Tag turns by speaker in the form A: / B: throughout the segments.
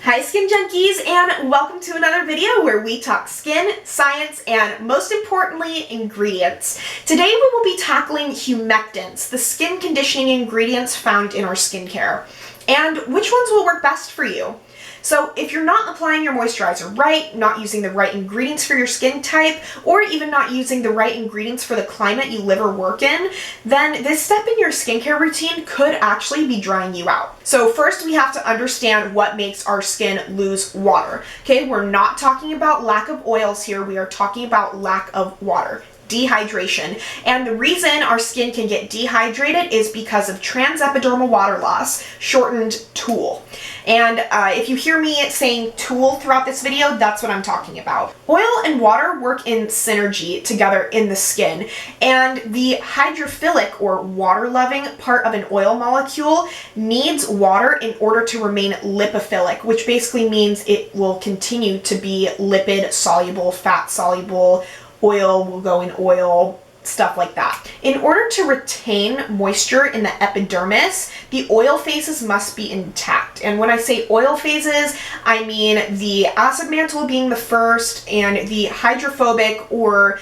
A: Hi Skin Junkies, and welcome to another video where we talk skin, science, and most importantly, ingredients. Today we will be tackling humectants, the skin conditioning ingredients found in our skincare, and which ones will work best for you. So if you're not applying your moisturizer right, not using the right ingredients for your skin type, or even not using the right ingredients for the climate you live or work in, then this step in your skincare routine could actually be drying you out. So first we have to understand what makes our skin lose water. Okay, we're not talking about lack of oils here, we are talking about lack of water. Dehydration. And the reason our skin can get dehydrated is because of transepidermal water loss, shortened TOOL. And if you hear me saying TOOL throughout this video, that's what I'm talking about. Oil and water work in synergy together in the skin, and the hydrophilic or water-loving part of an oil molecule needs water in order to remain lipophilic, which basically means it will continue to be lipid soluble, fat soluble, oil will go in oil, stuff like that. In order to retain moisture in the epidermis, the oil phases must be intact. And when I say oil phases, I mean the acid mantle being the first, and the hydrophobic or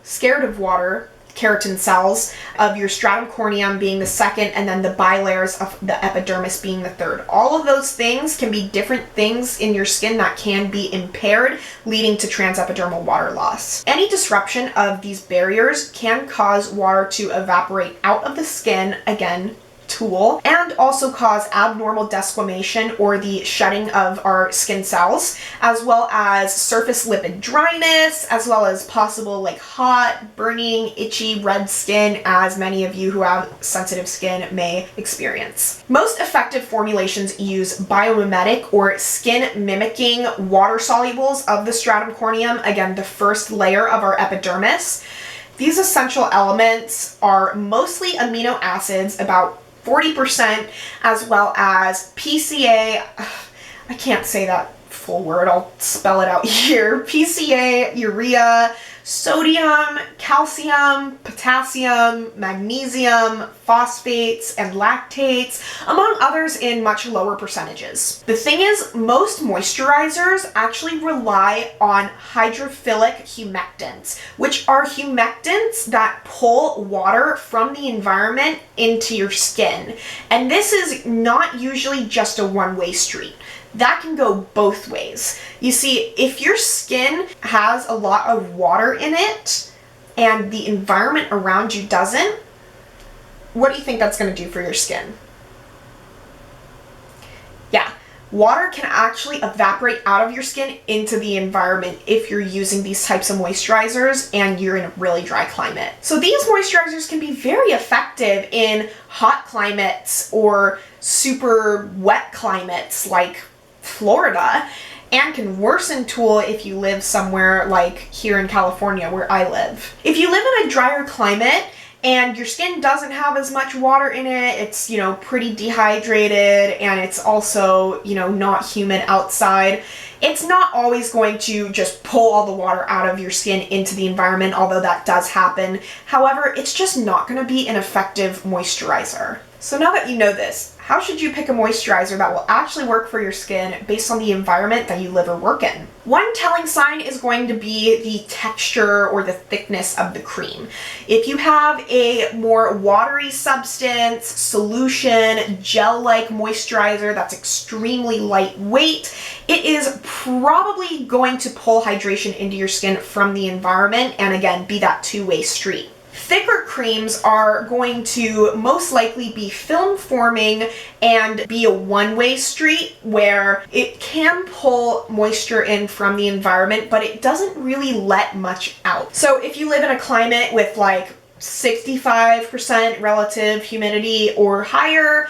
A: scared of water keratin cells of your stratum corneum being the second, and then the bilayers of the epidermis being the third. All of those things can be different things in your skin that can be impaired, leading to transepidermal water loss. Any disruption of these barriers can cause water to evaporate out of the skin, again, TOOL, and also cause abnormal desquamation or the shedding of our skin cells, as well as surface lipid dryness, as well as possible like hot, burning, itchy, red skin, as many of you who have sensitive skin may experience. Most effective formulations use biomimetic or skin mimicking water solubles of the stratum corneum, again the first layer of our epidermis. These essential elements are mostly amino acids, about 40%, as well as PCA, I can't say that full word, I'll spell it out here, PCA, urea, sodium, calcium, potassium, magnesium, phosphates, and lactates, among others in much lower percentages. The thing is, most moisturizers actually rely on hydrophilic humectants, which are humectants that pull water from the environment into your skin. And this is not usually just a one-way street. That can go both ways. You see, if your skin has a lot of water in it and the environment around you doesn't, what do you think that's going to do for your skin? Yeah, water can actually evaporate out of your skin into the environment if you're using these types of moisturizers and you're in a really dry climate. So these moisturizers can be very effective in hot climates or super wet climates like Florida, and can worsen TOOL if you live somewhere like here in California where I live. If you live in a drier climate and your skin doesn't have as much water in it, it's, pretty dehydrated, and it's also, not humid outside, it's not always going to just pull all the water out of your skin into the environment, although that does happen. However, it's just not going to be an effective moisturizer. So now that you know this, how should you pick a moisturizer that will actually work for your skin based on the environment that you live or work in? One telling sign is going to be the texture or the thickness of the cream. If you have a more watery substance, solution, gel-like moisturizer that's extremely lightweight, it is probably going to pull hydration into your skin from the environment, and again, be that two-way street. Thicker creams are going to most likely be film forming and be a one-way street where it can pull moisture in from the environment, but it doesn't really let much out. So if you live in a climate with like 65% relative humidity or higher,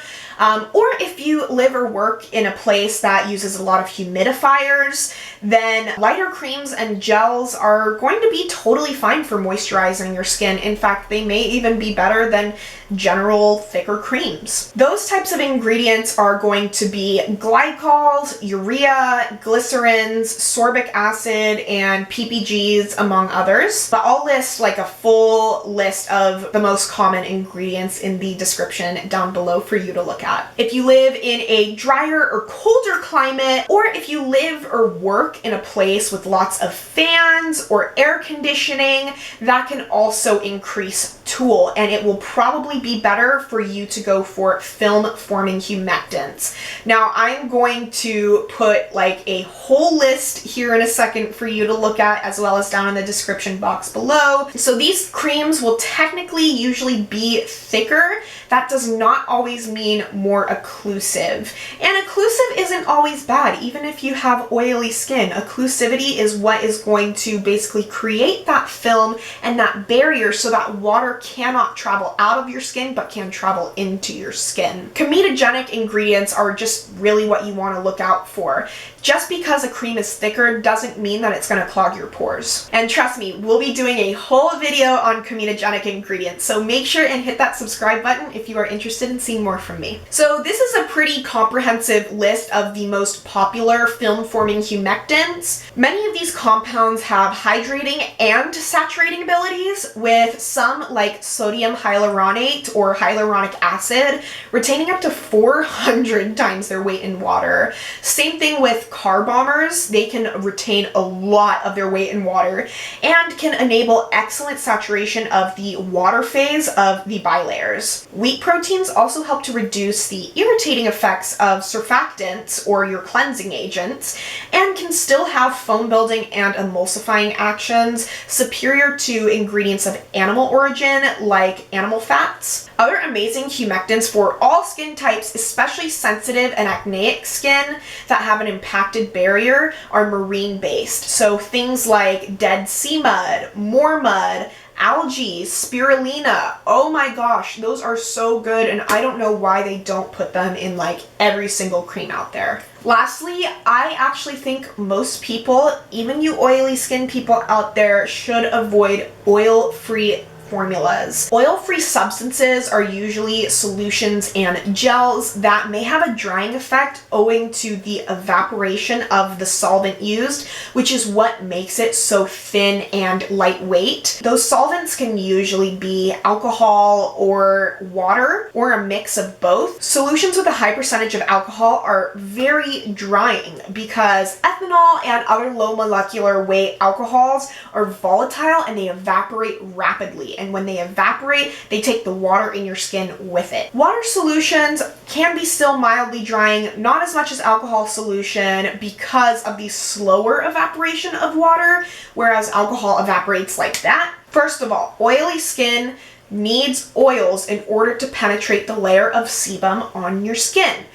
A: or if you live or work in a place that uses a lot of humidifiers, then lighter creams and gels are going to be totally fine for moisturizing your skin. In fact, they may even be better than general thicker creams. Those types of ingredients are going to be glycols, urea, glycerines, sorbic acid, and PPGs, among others. But I'll list like a full list of the most common ingredients in the description down below for you to look at. at. If you live in a drier or colder climate, or if you live or work in a place with lots of fans or air conditioning, that can also increase Tool, and it will probably be better for you to go for film forming humectants. Now I'm going to put like a whole list here in a second for you to look at, as well as down in the description box below. So these creams will technically usually be thicker. That does not always mean more occlusive. And occlusive isn't always bad, even if you have oily skin. Occlusivity is what is going to basically create that film and that barrier so that water cannot travel out of your skin but can travel into your skin. Comedogenic ingredients are just really what you want to look out for. Just because a cream is thicker doesn't mean that it's going to clog your pores. And trust me, we'll be doing a whole video on comedogenic ingredients, so make sure and hit that subscribe button if you are interested in seeing more from me. So this is a pretty comprehensive list of the most popular film-forming humectants. Many of these compounds have hydrating and saturating abilities, with some like sodium hyaluronate or hyaluronic acid retaining up to 400 times their weight in water. Same thing with car bombers. They can retain a lot of their weight in water and can enable excellent saturation of the water phase of the bilayers. Wheat proteins also help to reduce the irritating effects of surfactants or your cleansing agents, and can still have foam building and emulsifying actions superior to ingredients of animal origin like animal fats. Other amazing humectants for all skin types, especially sensitive and acneic skin that have an impacted barrier, are marine based. So things like Dead Sea mud, moor mud, algae, spirulina. Oh my gosh, those are so good, and I don't know why they don't put them in like every single cream out there. Lastly, I actually think most people, even you oily skin people out there, should avoid oil-free formulas. Oil-free substances are usually solutions and gels that may have a drying effect owing to the evaporation of the solvent used, which is what makes it so thin and lightweight. Those solvents can usually be alcohol or water, or a mix of both. Solutions with a high percentage of alcohol are very drying because ethanol and other low molecular weight alcohols are volatile and they evaporate rapidly. And when they evaporate, they take the water in your skin with it. Water solutions can be still mildly drying, not as much as alcohol solution because of the slower evaporation of water, whereas alcohol evaporates like that. First of all, oily skin needs oils in order to penetrate the layer of sebum on your skin.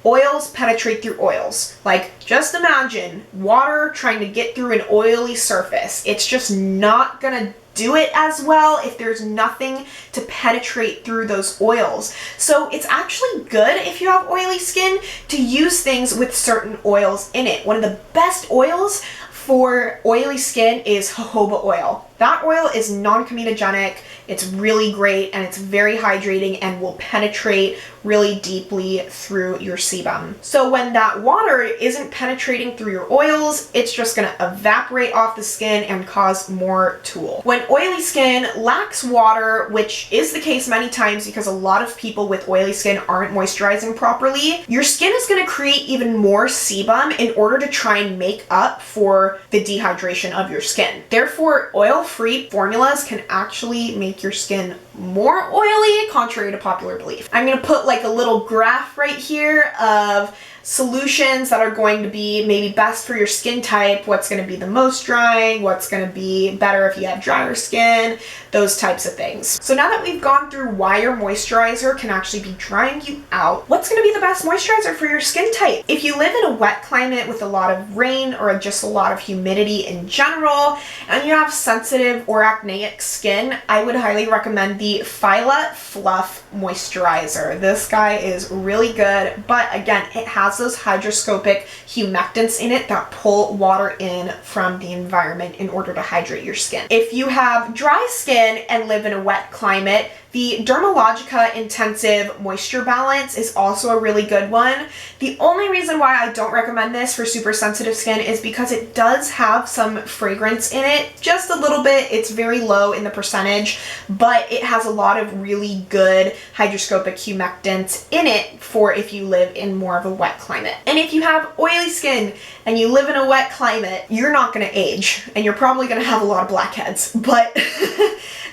A: Oils penetrate through oils. Like, just imagine water trying to get through an oily surface. It's just not gonna do it as well if there's nothing to penetrate through those oils. So it's actually good if you have oily skin to use things with certain oils in it. One of the best oils for oily skin is jojoba oil. That oil is non-comedogenic, it's really great, and it's very hydrating and will penetrate really deeply through your sebum. So when that water isn't penetrating through your oils, it's just gonna evaporate off the skin and cause more tool. When oily skin lacks water, which is the case many times because a lot of people with oily skin aren't moisturizing properly, your skin is gonna create even more sebum in order to try and make up for the dehydration of your skin. Therefore, oil-free formulas can actually make your skin more oily, contrary to popular belief. I'm gonna put like a little graph right here of solutions that are going to be maybe best for your skin type, what's going to be the most drying, what's going to be better if you have drier skin, those types of things. So now that we've gone through why your moisturizer can actually be drying you out, what's going to be the best moisturizer for your skin type? If you live in a wet climate with a lot of rain or just a lot of humidity in general, and you have sensitive or acneic skin, I would highly recommend the Phyla Fluff Moisturizer. This guy is really good, but again, it has those hydroscopic humectants in it that pull water in from the environment in order to hydrate your skin. If you have dry skin and live in a wet climate, The Dermalogica Intensive Moisture Balance is also a really good one. The only reason why I don't recommend this for super sensitive skin is because it does have some fragrance in it, just a little bit. It's very low in the percentage, but it has a lot of really good hydroscopic humectants in it for if you live in more of a wet climate. And if you have oily skin and you live in a wet climate, you're not going to age and you're probably going to have a lot of blackheads, but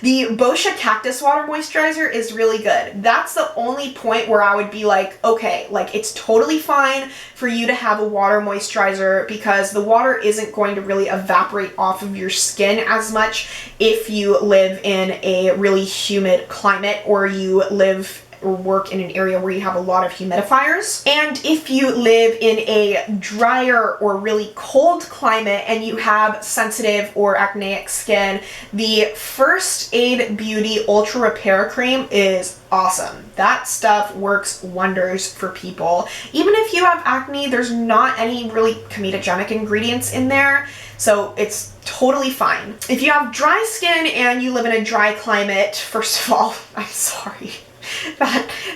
A: the Boscia Cactus Water Moisturizer is really good. That's the only point where I would be like, okay, like it's totally fine for you to have a water moisturizer because the water isn't going to really evaporate off of your skin as much if you live in a really humid climate or you live or work in an area where you have a lot of humidifiers. And if you live in a drier or really cold climate and you have sensitive or acneic skin, the First Aid Beauty Ultra Repair Cream is awesome. That stuff works wonders for people. Even if you have acne, there's not any really comedogenic ingredients in there, so it's totally fine. If you have dry skin and you live in a dry climate, first of all, I'm sorry.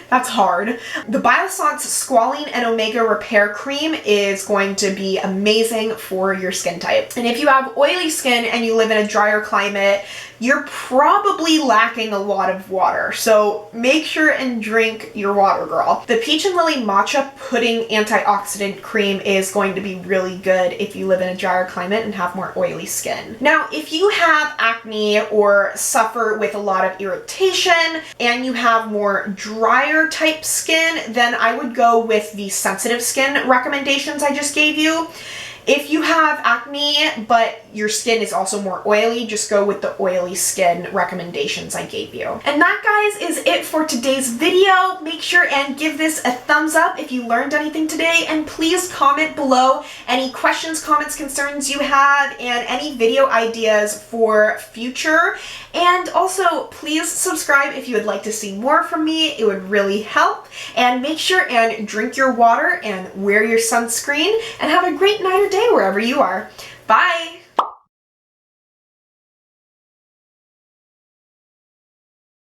A: That's hard. The Biossance Squalene and Omega Repair Cream is going to be amazing for your skin type. And if you have oily skin and you live in a drier climate, you're probably lacking a lot of water. So make sure and drink your water, girl. The Peach and Lily Matcha Pudding Antioxidant Cream is going to be really good if you live in a drier climate and have more oily skin. Now, if you have acne or suffer with a lot of irritation and you have more drier type skin, then I would go with the sensitive skin recommendations I just gave you. If you have acne, but your skin is also more oily, just go with the oily skin recommendations I gave you. And that, guys, is it for today's video. Make sure and give this a thumbs up if you learned anything today, and please comment below any questions, comments, concerns you have, and any video ideas for future. And also, please subscribe if you would like to see more from me. It would really help. And make sure and drink your water and wear your sunscreen, and have a great night or day wherever you are. Bye!